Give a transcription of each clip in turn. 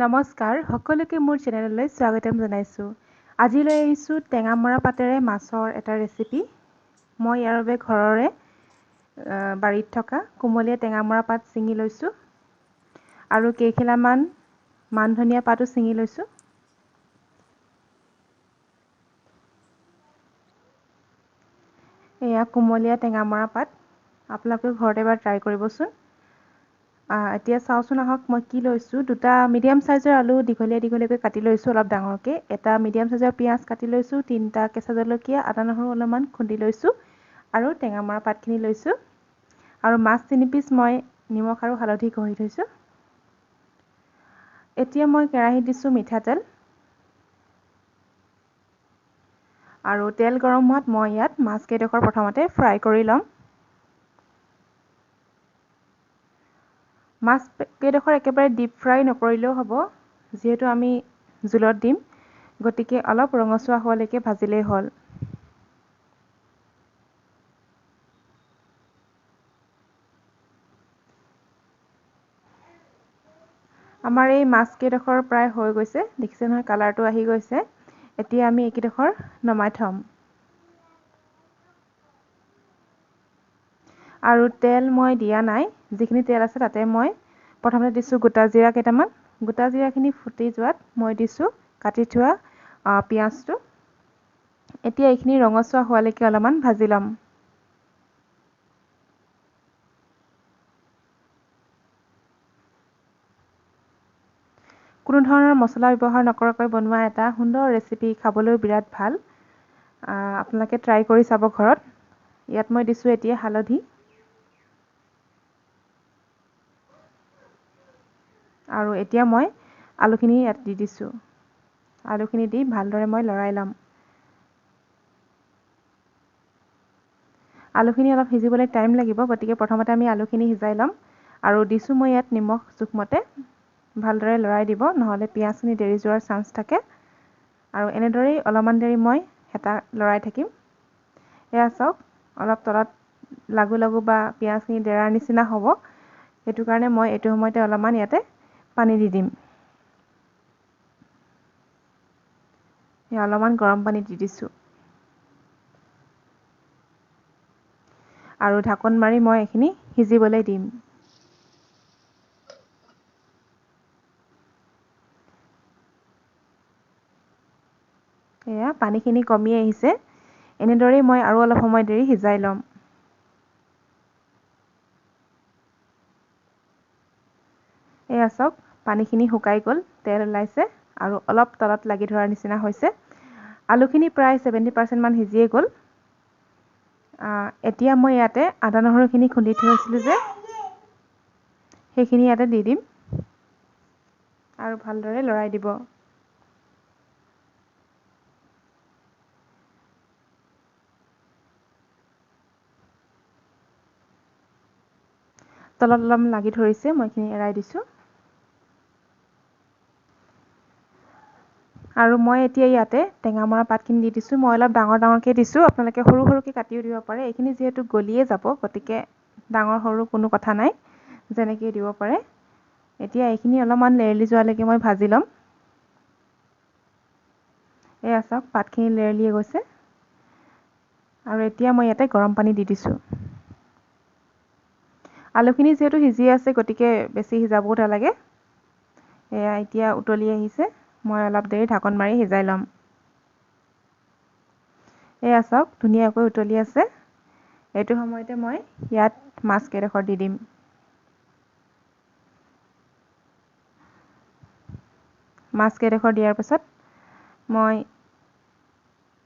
নমস্কাৰ সকলোকে মোৰ চেনেললৈ স্বাগতম জনাইছোঁ। আজি লৈ আহিছোঁ টেঙামৰা পাতেৰে মাছৰ এটা ৰেচিপি। মই ইয়াৰ বাবে ঘৰৰে বাৰীত থকা কুমলীয়া টেঙামৰা পাত ছিঙি লৈছোঁ আৰু কেইখিলামান মান ধনিয়া পাতো ছিঙি লৈছোঁ। এয়া কুমলীয়া টেঙামৰা পাত, আপোনালোকে ঘৰতে এবাৰ ট্ৰাই কৰিবচোন। এতিয়া চাওঁচোন আহক মই কি লৈছোঁ। দুটা মিডিয়াম সাইজৰ আলু দীঘলীয়া দীঘলীয়াকৈ কাটি লৈছোঁ অলপ ডাঙৰকৈ। এটা মিডিয়াম সাইজৰ পিঁয়াজ কাটি লৈছোঁ, 3টা কেঁচা জলকীয়া, আদা নহৰু অলপমান খুন্দি লৈছোঁ আৰু টেঙামৰা পাতখিনি লৈছোঁ। আৰু মাছ 3 পিচ মই নিমখ আৰু হালধি ঘঁহি থৈছোঁ। এতিয়া মই কেৰাহীত দিছোঁ মিঠাতেল আৰু তেল গৰম হোৱাত মই ইয়াত মাছকেইডোখৰ প্ৰথমতে ফ্ৰাই কৰি ল'ম। মাছকেইডোখৰ একেবাৰে ডিপ ফ্ৰাই নকৰিলেও হ'ব, যিহেতু আমি জোলত দিম, গতিকে অলপ ৰঙচুৱা হোৱালৈকে ভাজিলেই হ'ল। আমাৰ এই মাছকেইডোখৰ প্ৰায় হৈ গৈছে, দেখিছে নহয় কালাৰটো আহি গৈছে। এতিয়া আমি এইকেইডোখৰ নমাই থ'ম। আৰু তেল মই দিয়া নাই, যিখিনি তেল আছে তাতে মই প্ৰথমতে দিছোঁ গোটা জিৰা কেইটামান। গোটা জিৰাখিনি ফুটি যোৱাত মই দিছোঁ কাটি থোৱা পিঁয়াজটো। এতিয়া এইখিনি ৰঙচুৱা হোৱালৈকে অলপমান ভাজি ল'ম। কোনো ধৰণৰ মছলা ব্যৱহাৰ নকৰাকৈ বনোৱা এটা সুন্দৰ ৰেচিপি, খাবলৈও বিৰাট ভাল। আপোনালোকে ট্ৰাই কৰি চাব ঘৰত। ইয়াত মই দিছোঁ এতিয়া হালধি আৰু এতিয়া মই আলুখিনি ইয়াত দি দিছোঁ। আলুখিনি দি ভালদৰে মই লৰাই ল'ম। আলুখিনি অলপ সিজিবলৈ টাইম লাগিব, গতিকে প্ৰথমতে আমি আলুখিনি সিজাই ল'ম। আৰু দিছোঁ মই ইয়াত নিমখ জোখমতে। ভালদৰে লৰাই দিব, নহ'লে পিঁয়াজখিনি দেৰি যোৱাৰ চান্স থাকে। আৰু এনেদৰেই অলপমান দেৰি মই হেতা লৰাই থাকিম। এয়া চাওক, অলপ তলত লাগু লাগু বা পিঁয়াজখিনি ডেৰাৰ নিচিনা হ'ব। সেইটো কাৰণে মই এইটো সময়তে অলপমান ইয়াতে পানী দি দিম। অলপমান গৰম পানী দি দিছোঁ আৰু ঢাকন মাৰি মই এইখিনি সিজিবলৈ দিম। এয়া পানীখিনি কমি আহিছে। এনেদৰেই মই আৰু অলপ সময় দেৰি সিজাই ল'ম। এয়া চাওক, পানীখিনি শুকাই গ'ল, তেল ওলাইছে আৰু অলপ তলত লাগি ধৰাৰ নিচিনা হৈছে। আলুখিনি প্ৰায় 70% মান সিজিয়ে গ'ল। এতিয়া মই ইয়াতে আদা নহৰুখিনি খুন্দি থৈছিলোঁ যে, সেইখিনি ইয়াতে দি দিম আৰু ভালদৰে লৰাই দিব। তলত অলপ লাগি ধৰিছে, মই এইখিনি এৰাই দিছোঁ। আৰু মই এতিয়া ইয়াতে টেঙামৰা পাতখিনি দি দিছোঁ। মই অলপ ডাঙৰ ডাঙৰকৈ দিছোঁ, আপোনালোকে সৰু সৰুকৈ কাটিও দিব পাৰে। এইখিনি যিহেতু গলিয়ে যাব, গতিকে ডাঙৰ সৰু কোনো কথা নাই, যেনেকৈ দিব পাৰে। এতিয়া এইখিনি অলপমান লেৰেলি যোৱালৈকে মই ভাজি ল'ম। এয়া চাওক, পাতখিনি লেৰেলিয়ে গৈছে। আৰু এতিয়া মই ইয়াতে গৰম পানী দি দিছোঁ। আলুখিনি যিহেতু সিজি আছে, গতিকে বেছি সিজাবও নালাগে। এয়া এতিয়া উতলি আহিছে, মই অলপ দেৰি ঢাকন মাৰি সিজাই ল'ম। এয়া চাওক, ধুনীয়াকৈ উতলি আছে। এইটো সময়তে মই ইয়াত মাছকেইডোখৰ দি দিম। মাছকেইডোখৰ দিয়াৰ পাছত মই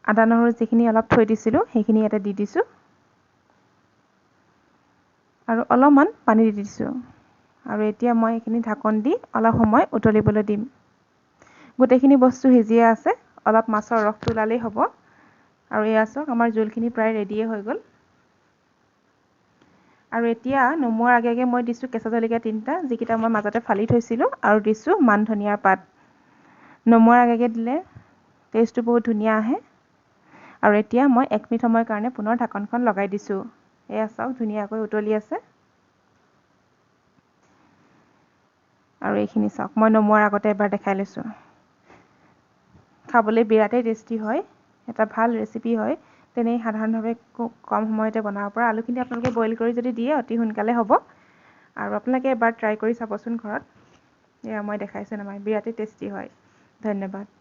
আদা নহৰু যিখিনি অলপ থৈ দিছিলোঁ, সেইখিনি ইয়াতে দি দিছোঁ আৰু অলপমান পানী দি দিছোঁ। আৰু এতিয়া মই এইখিনি ঢাকন দি অলপ সময় উতলিবলৈ দিম। গোটেইখিনি বস্তু সিজিয়ে আছে, অলপ মাছৰ ৰসটো ওলালেই হ'ব। আৰু এয়া চাওক, আমাৰ জোলখিনি প্ৰায় ৰেডিয়ে হৈ গ'ল। আৰু এতিয়া নমোৱাৰ আগে আগে মই দিছোঁ কেঁচা জলকীয়া 3টা, যিকেইটা মই মাজতে ফালি থৈছিলোঁ, আৰু দিছোঁ মান ধনিয়াৰ পাত। নমোৱাৰ আগে আগে দিলে টেষ্টটো বহুত ধুনীয়া আহে। আৰু এতিয়া মই 1 মিনিট সময়ৰ কাৰণে পুনৰ ঢাকনখন লগাই দিছোঁ। এয়া চাওক, ধুনীয়াকৈ উতলি আছে। আৰু এইখিনি চাওক, মই নমোৱাৰ আগতে এবাৰ দেখাই লৈছোঁ। খাবলৈ বিৰাটেই টেষ্টি হয়, এটা ভাল ৰেচিপি হয়। তেনেই সাধাৰণভাৱে খুব কম সময়তে বনাব পৰা। আলুখিনি আপোনালোকে বইল কৰি যদি দিয়ে অতি সোনকালে হ'ব। আৰু আপোনালোকে এবাৰ ট্ৰাই কৰি চাবচোন ঘৰত। এয়া মই দেখাইছোঁ নহয়, বিৰাটেই টেষ্টি হয়। ধন্যবাদ।